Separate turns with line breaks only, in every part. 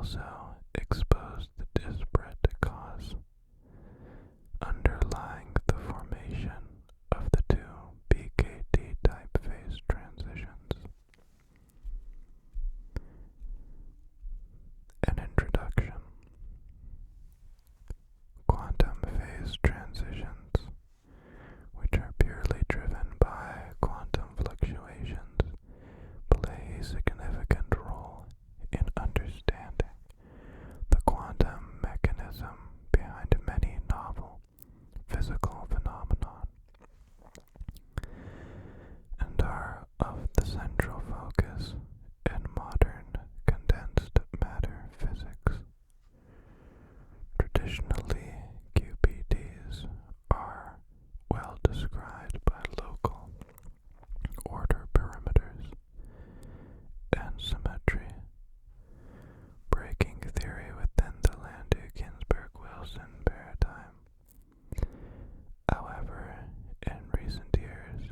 also expose the disparate cause underlying the formation of the two BKT type phase transitions. An introduction. Quantum phase transitions, which are purely driven by quantum fluctuations, play a significant role in understanding the quantum mechanism behind many novel physical phenomena, and are of the central focus in modern condensed matter physics. Traditionally, QPTs are well described by local order parameters and symmetry. Breaking theory within the Landau-Ginzburg-Wilson paradigm. However, in recent years,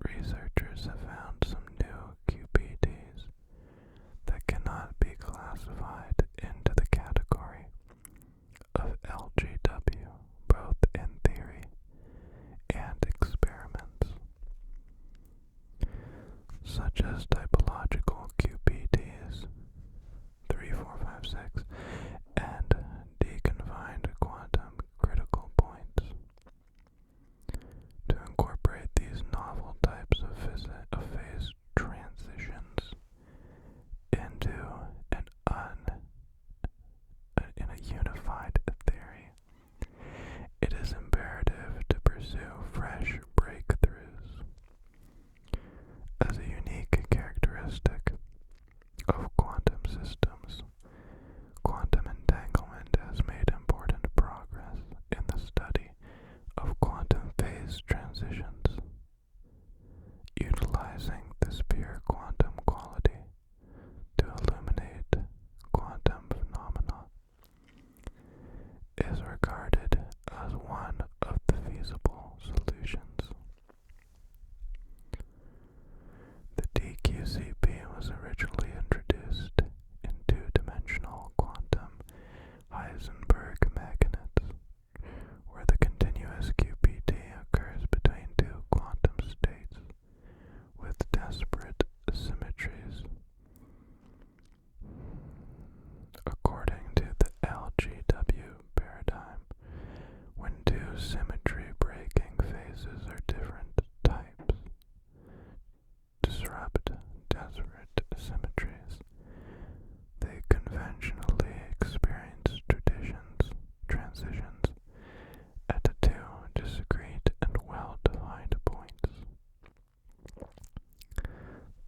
researchers have found some new QPTs that cannot be classified into the category of LGW, both in theory and experiments, such as typological QPTs 3, 4, 5, 6, and deconfined quantum critical points. To incorporate these novel types of phase transitions into in a unified theory, it is imperative to pursue fresh breakthroughs. As a unique characteristic of quantum systems, quantum entanglement has made important progress in the study of quantum phase transitions, utilizing this pure quantum quality to illuminate quantum phenomena is regarded as one of the feasible solutions. The DQCP was originally introduced in two-dimensional quantum Heisenberg magnets, where the continuous QPT occurs between two quantum states with disparate symmetries. According to the LGW paradigm, when two symmetry-breaking phases are different types disrupt disparate symmetries, they conventionally experience transitions at the two discrete and well-defined points.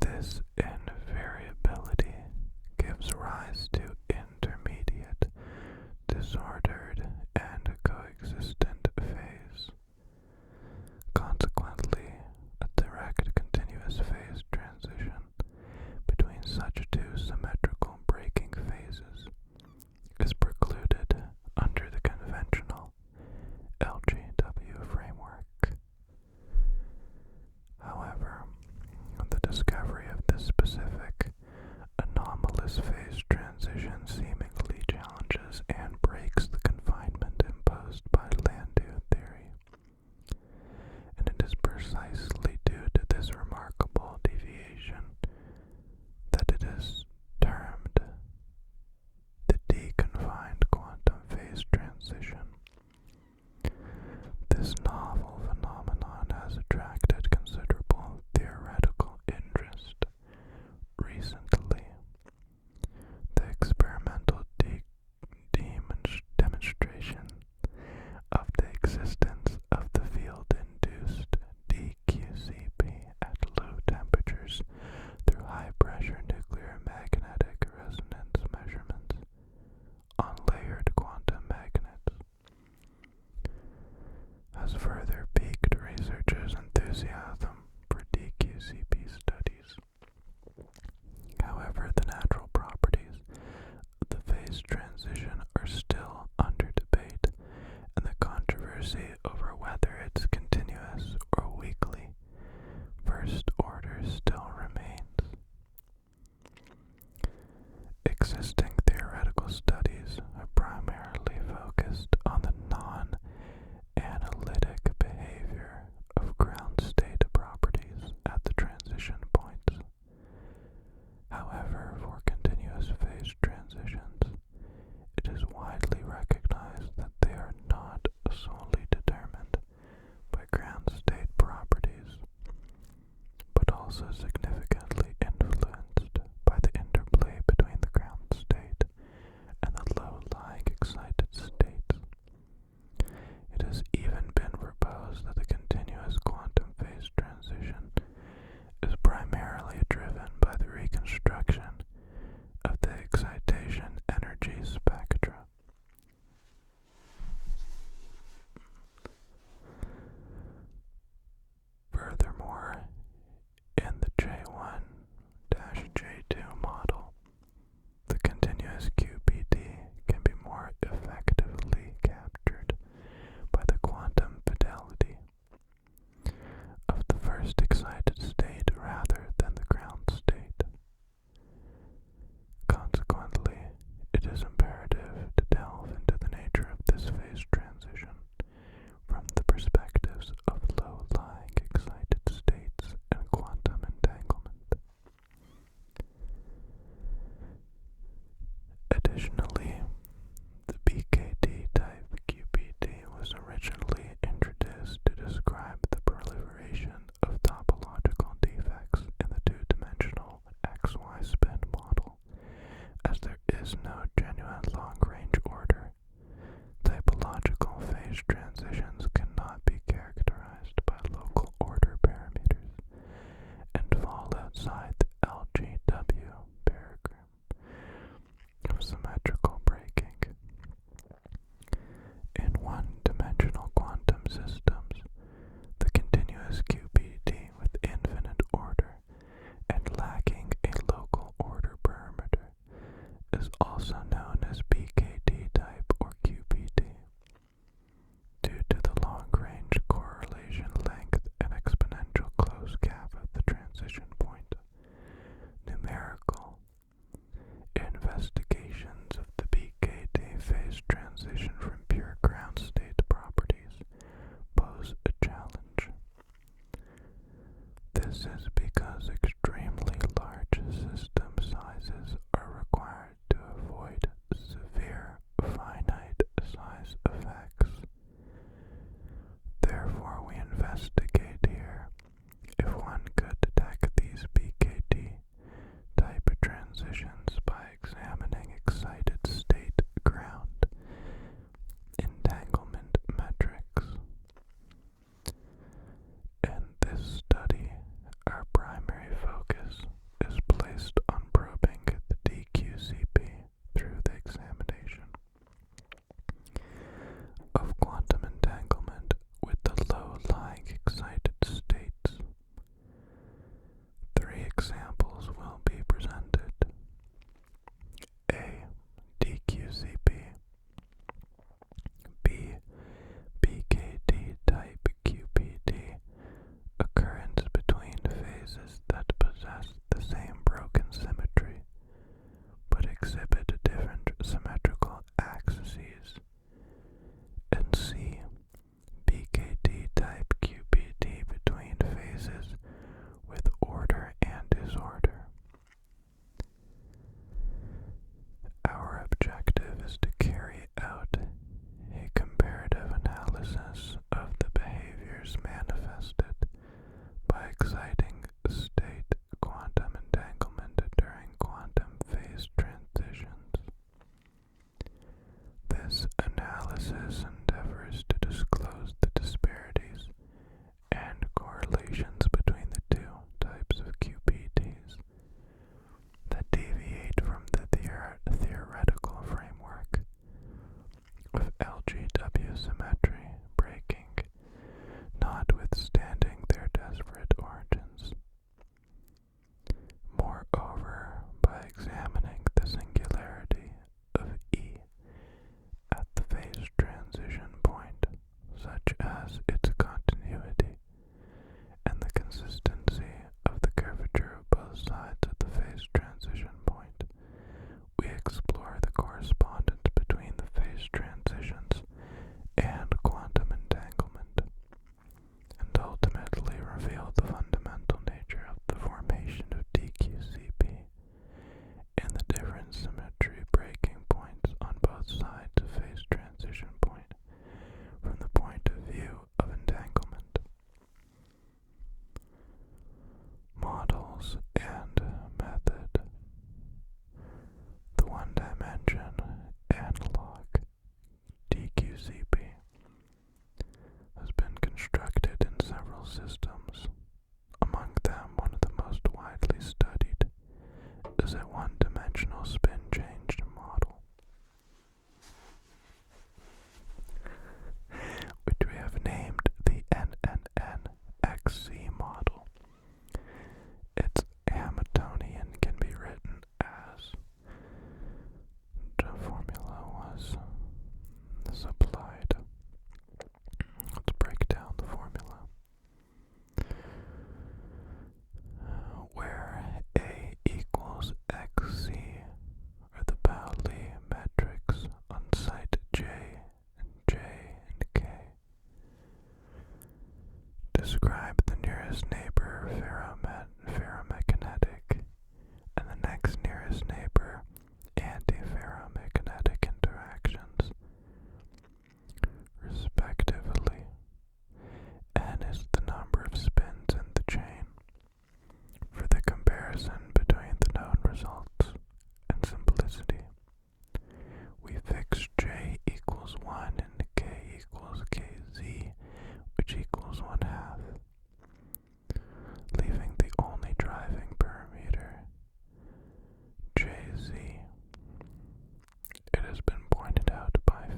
This invariability gives rise to intermediate, disordered, and coexistent phase. Consequently, a direct continuous phase transition between such two symmetrical breaking phases is precluded under the conventional LGW framework. However, the discovery of this specific anomalous phase transition seemingly challenges and breaks the confinement imposed by Landau theory, and it is precisely due to this remarkable deviation that it is termed the deconfined quantum phase transition. This novel phenomenon has attracted considerable theoretical interest recently. The experimental demonstration of the existence of the field-induced DQCP at low temperatures through high-pressure nuclear magnetic resonance measurements on layered quantum magnets has further piqued researchers' enthusiasm for DQCP studies. However, the natural properties of the phase transition are still under debate, and the controversy over whether it's continuous or weakly first order still remains. Existing theoretical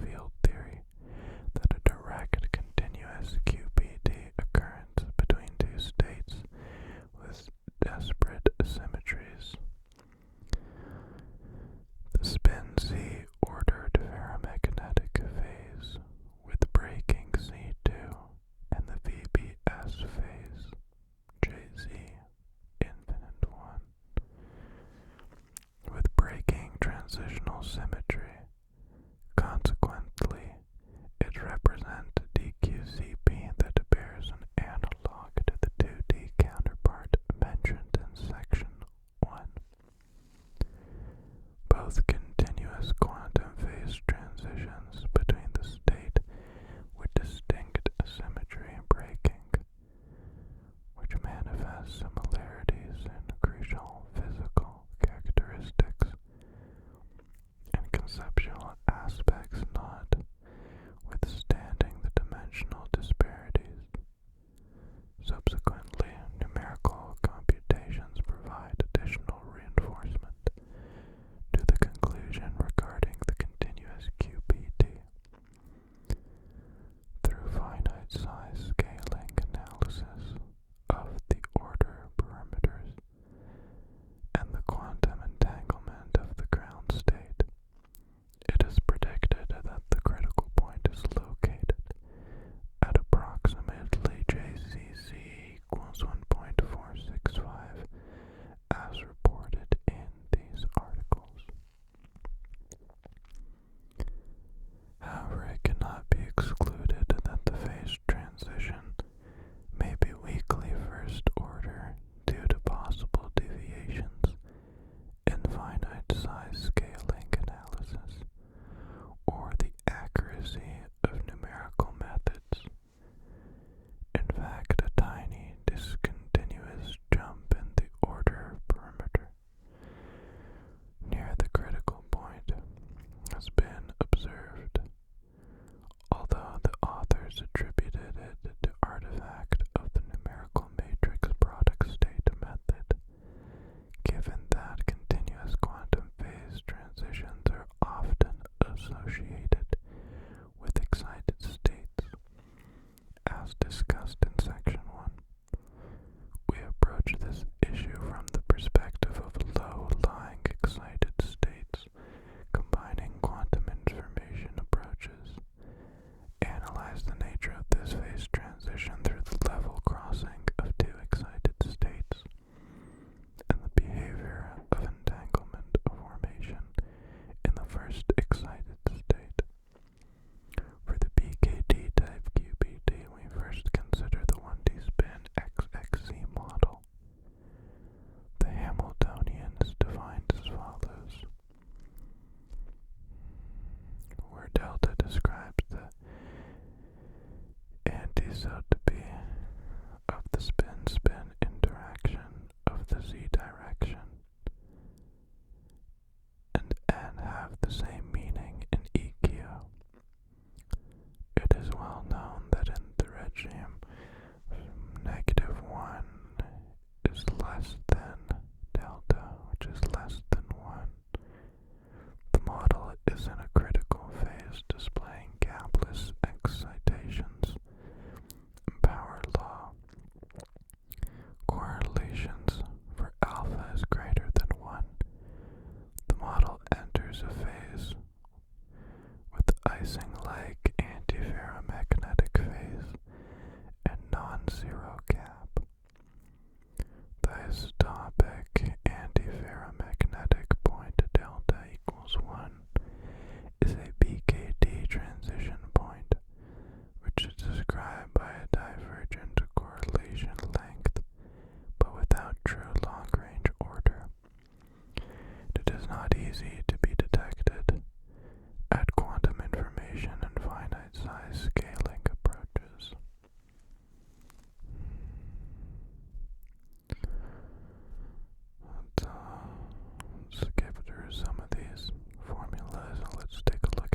field theory that a direct continuous QPT occurrence between two states with disparate symmetries. The spin Z ordered ferromagnetic phase with breaking C2 and the VBS phase JZ infinite 1 with breaking transitional symmetry. Consequently, it represents DQCP that bears an analog to the 2D counterpart mentioned in section 1. Both continuous quantum phase transitions between the state with distinct symmetry and breaking, which manifest similarities in crucial physical characteristics and conceptual aspects, notwithstanding the dimensional disparities. Subsequently, numerical computations provide additional reinforcement to the conclusion regarding the continuous QPT. Through finite size scaling analysis of the order parameters and the quantum entanglement of the ground state, it is predicted that the critical point is located at approximately JCC equals 1.465 as reported in these articles. However, it cannot be excluded that the phase transition may be weakly first order due to possible deviations in finite size scaling analysis or the accuracy of numerical methods. In fact, a tiny discontinuous jump in the order parameter near the critical point has been observed, although the authors attributed it to artifact of the numerical matrix product state method, given that continuous quantum phase transitions are often associated with excited states. As discussed in section 1, we approach this issue from the perspective of low-lying excited states, combining quantum information approaches. Analyze the nature of this phase transition through the level crossing of two excited states and the behavior of entanglement formation in the first excited state. For the BKT type QPT, we first consider the 1D spin XXC model. The Hamiltonian is defined as follows, where delta describes the antisotropy of the spin-spin interaction of the z direction, and n have the same meaning in EQ. It is well known that in the regime, -1 is less than delta, which is less than 1. The model is in a critical phase displaying gapless excitations and power law correlations. For alpha is greater than 1, the model enters a phase with Ising-like antiferromagnetic phase and non-zero gap. The isotopic antiferromagnetic point delta equals 1 is a BKT transition point, which is described by a divergent correlation length, but without true long-range order. It is not easy to be detected at quantum information and finite size scaling approaches. Let's skip through some of these formulas and let's take a look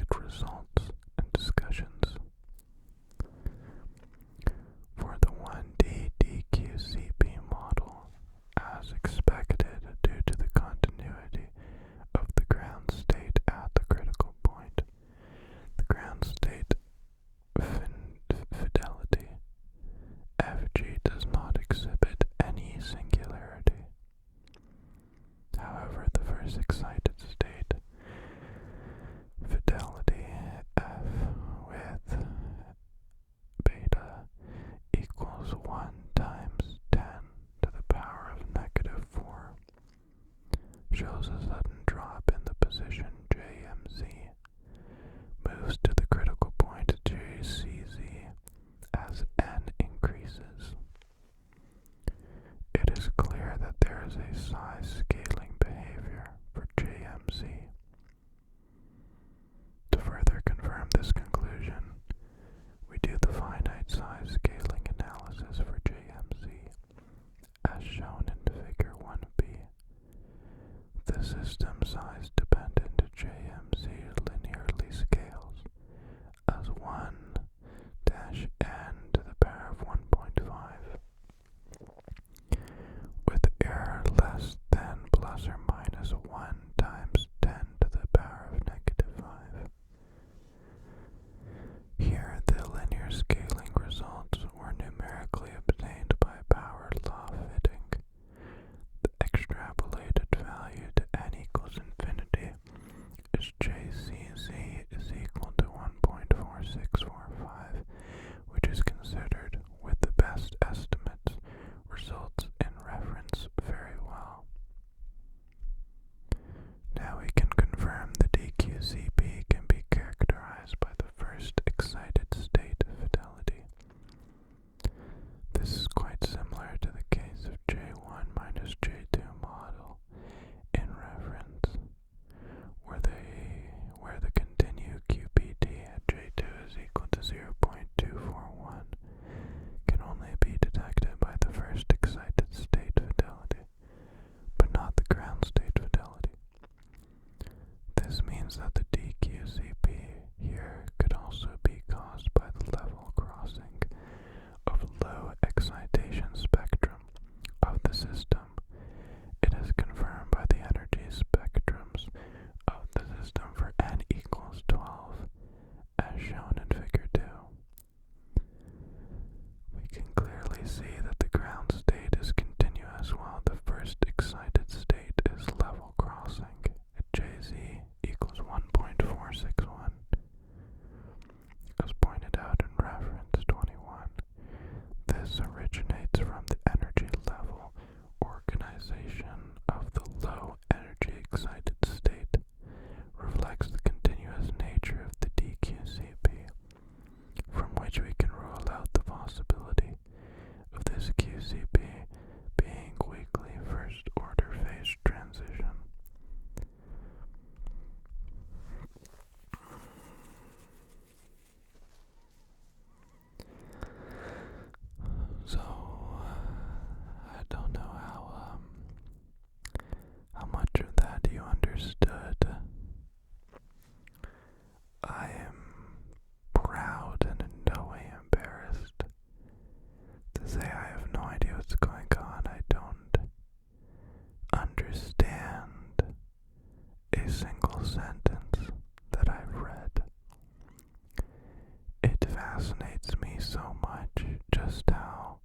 so much just how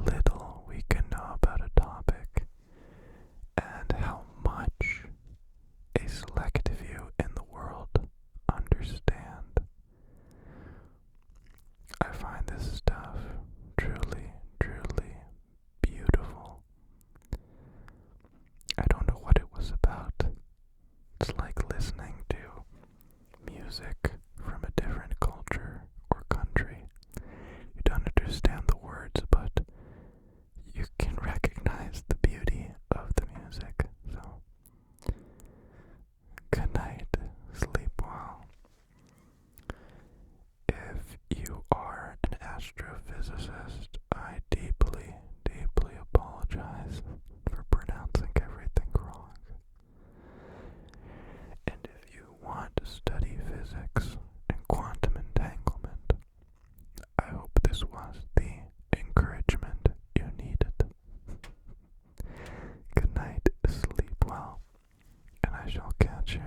little we can know about a topic and how much a select few in the world understand. I find this stuff truly, truly beautiful. I don't know what it was about. It's like listening to music from a different culture or country. You don't understand the words, but you can recognize the beauty of the music. So, good night, sleep well. If you are an astrophysicist, I deeply, deeply apologize for pronouncing everything wrong. And if you want to study physics and quantum entanglement, I hope this was the encouragement you needed. Good night, sleep well, and I shall catch you